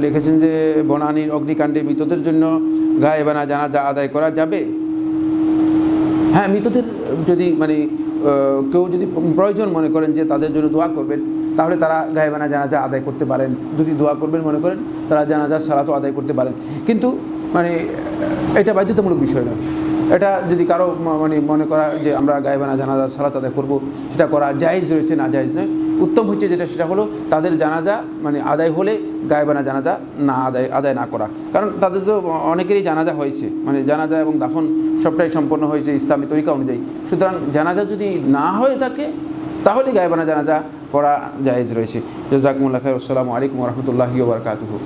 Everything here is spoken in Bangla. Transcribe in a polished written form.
লিখেছেন যে বনানীর অগ্নিকাণ্ডে মৃতদের জন্য গায়েবানা জানাজা আদায় করা যাবে। হ্যাঁ, মৃতদের যদি মানে কেউ যদি প্রয়োজন মনে করেন যে তাদের জন্য দোয়া করবেন, তাহলে তারা গায়েবানা জানাজা আদায় করতে পারেন। যদি দোয়া করবেন মনে করেন, তারা জানাজার সালাতও আদায় করতে পারেন। কিন্তু মানে এটা বাধ্যতামূলক বিষয় নয়। এটা যদি কারো মানে মনে করা যে আমরা গায়েবানা জানাজা সালাত আদায় করব, সেটা করা জায়েজ রয়েছে, না জায়েজ নয়। উত্তম হচ্ছে যেটা, সেটা হলো তাদের জানাজা মানে আদায় হলে গায়েবানা জানাজা না আদায় না করা। কারণ তাদের তো অনেকেরই জানাজা হয়েছে, মানে জানাজা এবং দাফন সবটাই সম্পন্ন হয়েছে ইসলামী তরিকা অনুযায়ী। সুতরাং জানাজা যদি না হয়ে থাকে, তাহলে গায়েবানা জানাজা করা জায়েজ রয়েছে। জাযাকুমুল্লাহু খাইর। আসসালামু আলাইকুম ওয়া রাহমাতুল্লাহি ওয়া বারাকাতুহু।